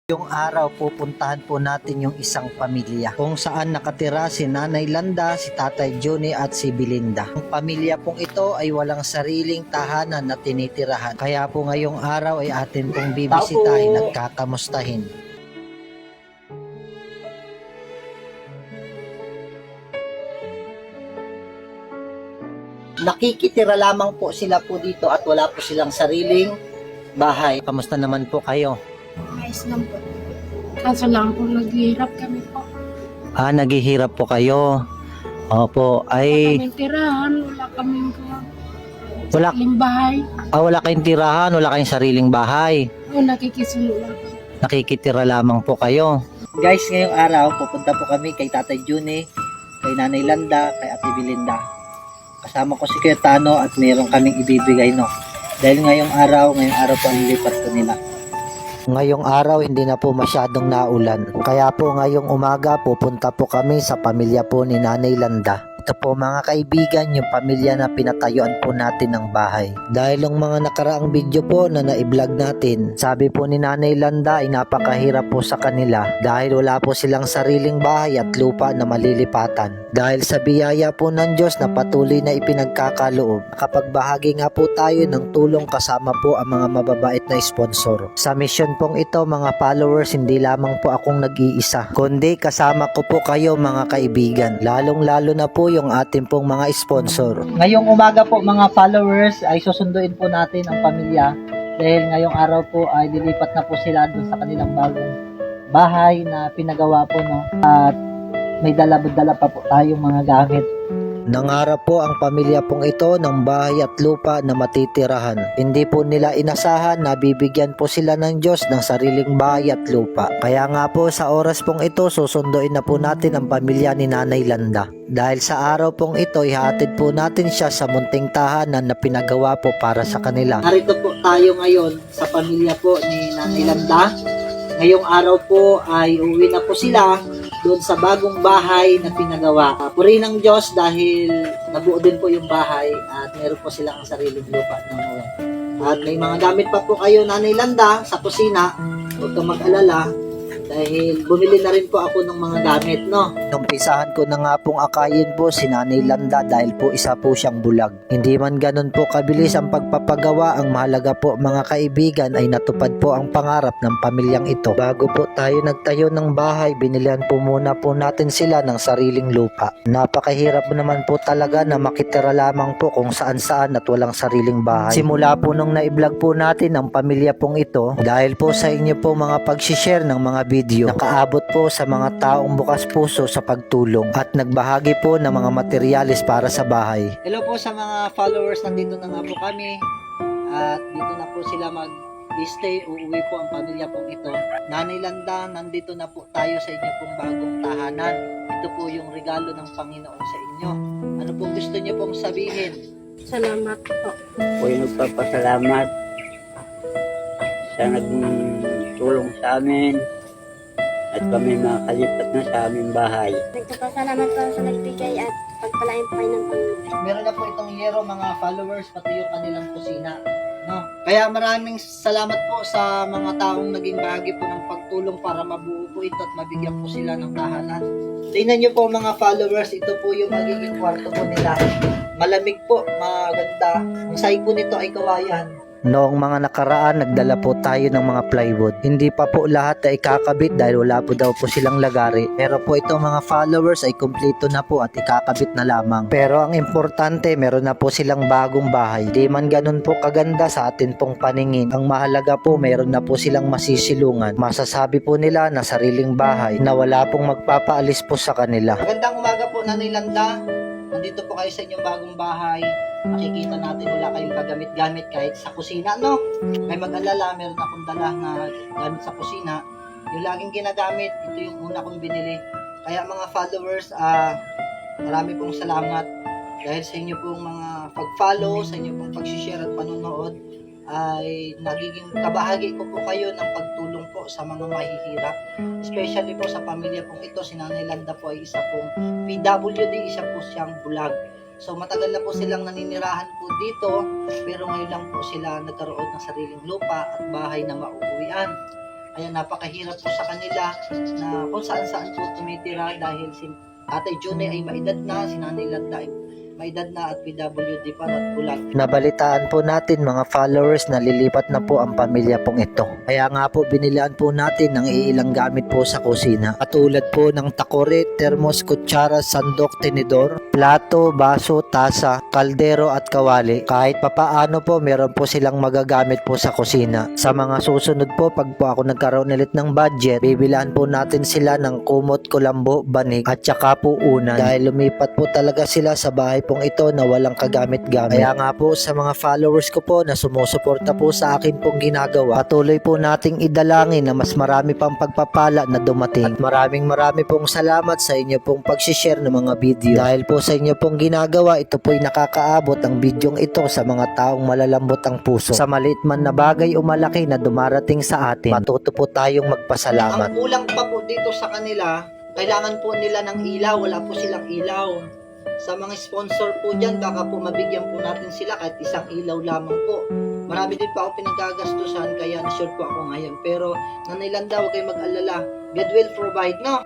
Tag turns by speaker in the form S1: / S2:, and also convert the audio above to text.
S1: Yung araw pupuntahan po natin yung isang pamilya kung saan nakatira si Nanay Landa, si Tatay Johnny at si Belinda. Ang pamilya pong ito ay walang sariling tahanan na tinitirahan. Kaya po ngayong araw ay atin pong bibisitahin at kakamustahin. Nakikitira lamang po sila po dito at wala po silang sariling bahay. Kamusta naman po kayo?
S2: Ayos lang po. Kaso lang po, naghihirap kami po.
S1: Naghihirap po kayo. Opo,
S2: Wala kaming tirahan, wala kaming
S1: Wala-
S2: sariling bahay.
S1: wala kayong tirahan, wala kayong sariling bahay.
S2: O nakikisulo lang po.
S1: Nakikitira lamang po kayo. Guys, ngayong araw, pupunta po kami kay Tatay Juni, kay Nanay Landa, kay Ate Belinda. Kasama ko si Kuya Tano at meron kaming ibibigay, no. Dahil ngayong araw po ang lilipat ko nila. Ngayong araw hindi na po masyadong naulan. Kaya po ngayong umaga pupunta po kami sa pamilya po ni Nanay Landa. Ito po mga kaibigan, yung pamilya na pinatayuan po natin ng bahay. Dahil yung mga nakaraang video po na na-vlog natin, sabi po ni Nanay Landa ay napakahirap po sa kanila dahil wala po silang sariling bahay at lupa na malilipatan. Dahil sa biyaya po ng Diyos na patuloy na ipinagkakaloob, kapag bahagi nga po tayo ng tulong kasama po ang mga mababait na sponsor. Sa mission pong ito mga followers, hindi lamang po akong nag-iisa, kundi kasama ko po kayo mga kaibigan. Lalong-lalo na po yung ating pong mga sponsor. Ngayong umaga po mga followers ay susunduin po natin ang pamilya dahil ngayong araw po ay lilipat na po sila doon sa kanilang bagong bahay na pinagawa po, no. At may dala-dala pa po tayong mga gamit. Nangarap po ang pamilya pong ito ng bahay at lupa na matitirahan. Hindi po nila inasahan na bibigyan po sila ng Diyos ng sariling bahay at lupa. Kaya nga po sa oras pong ito susunduin na po natin ang pamilya ni Nanay Landa. Dahil sa araw pong ito ihatid po natin siya sa munting tahanan na pinagawa po para sa kanila. Narito po tayo ngayon sa pamilya po ni Nanay Landa. Ngayong araw po ay uwi na po sila doon sa bagong bahay na pinagawa. Purihin ng Diyos dahil nabuo din po yung bahay at meron po silang sariling lupa na uwi. At may mga gamit pa po kayo, Nanay Landa, sa kusina. Huwag kang mag-alala dahil bumili na rin po ako ng mga gamit, no? Umpisahan ko na nga pong akayin po si Nanay Landa dahil po isa po siyang bulag. Hindi man ganun po kabilis ang pagpapagawa, ang mahalaga po mga kaibigan ay natupad po ang pangarap ng pamilyang ito. Bago po tayo nagtayo ng bahay, binilihan po muna po natin sila ng sariling lupa. Napakahirap naman po talaga na makitira lamang po kung saan-saan at walang sariling bahay. Simula po nung na-vlog po natin ang pamilya pong ito, dahil po sa inyo po mga pag-share ng mga video, nakaabot po sa mga taong bukas puso sa pagtulong at nagbahagi po ng mga materyales para sa bahay. Hello po sa mga followers, nandito na nga po kami at dito na po sila mag-stay, uuwi po ang pamilya pong ito. Nanay Landa, nandito na po tayo sa inyo pong bagong tahanan. Ito po yung regalo ng Panginoon sa inyo. Ano pong gusto niyo pong sabihin?
S2: Salamat po.
S3: Ako'y nagpapasalamat sa nagtulong sa amin at kami makalipat na sa aming bahay.
S2: Nagpapasalamat po sa nagbigay at pagpalain po kayo ng Panginoon.
S1: Meron na po itong yero mga followers, pati yung kanilang kusina, no? Kaya maraming salamat po sa mga taong naging bahagi po ng pagtulong para mabuo po ito at mabigyan po sila ng tahanan. Tingnan nyo po mga followers, ito po yung magiging kwarto po nila. Malamig po, maganda. Ang sahig po nito ay kawayan. Noong mga nakaraan, nagdala po tayo ng mga plywood. Hindi pa po lahat ay ikakabit dahil wala po daw po silang lagari. Pero po itong mga followers ay kumpleto na po at ikakabit na lamang. Pero ang importante, meron na po silang bagong bahay. Di man ganun po kaganda sa atin pong paningin. Ang mahalaga po, meron na po silang masisilungan. Masasabi po nila na sariling bahay na wala pong magpapaalis po sa kanila. Magandang umaga po, Nanay Landa. Nandito po kayo sa inyong bagong bahay. Makikita natin wala kayong kagamit-gamit kahit sa kusina, no? May mag-alala, meron akong dala na gamit sa kusina. Yung laging ginagamit, ito yung una kong binili. Kaya mga followers, marami pong salamat dahil sa inyo pong mga pag-follow, sa inyo pong pag-share at panonood, ay nagiging kabahagi ko po kayo ng pagtulong po sa mga mahihirap. Especially po sa pamilya pong ito, si Nanay Landa po ay isa pong PWD, isa po siyang bulag. So matagal na po silang naninirahan po dito, pero ngayon lang po sila nagkaroon ng sariling lupa at bahay na mauuwian. Kaya napakahirap po sa kanila na kung saan-saan po tumitira dahil si Tatay June ay maedad na, si Nanay Landa ay maedad na at PWD pa at bulag. Nabalitaan po natin mga followers na lilipat na po ang pamilya pong ito. Kaya nga po binilaan po natin ng iilang gamit po sa kusina. Katulad po ng takore, termos, kutsara, sandok, tinidor, plato, baso, tasa, kaldero at kawali. Kahit papaano po meron po silang magagamit po sa kusina. Sa mga susunod po pag po ako nagkaroon ulit ng budget, bibilaan po natin sila ng kumot, kulambo, banig at saka po unan. Dahil lumipat po talaga sila sa bahay pong ito na walang kagamit-gamit. Kaya nga po sa mga followers ko po na sumusuporta po sa akin pong ginagawa, patuloy po nating idalangin na mas marami pang pagpapala na dumating. At maraming pong salamat sa inyo pong pagsishare ng mga video. Dahil po sa inyo pong ginagawa, ito po'y nakakaabot ang bidyong ito sa mga taong malalambot ang puso. Sa maliit man na bagay o malaki na dumarating sa atin, matuto po tayong magpasalamat. Ang kulang pa po dito sa kanila, kailangan po nila ng ilaw, wala po silang ilaw. Sa mga sponsor po dyan, baka po mabigyan po natin sila kahit isang ilaw lamang po. Marami din pa ako pinagkagastusan, kaya na-sure po ako ngayon. Pero Nanay Landa, huwag kayong mag-alala. God will provide, no?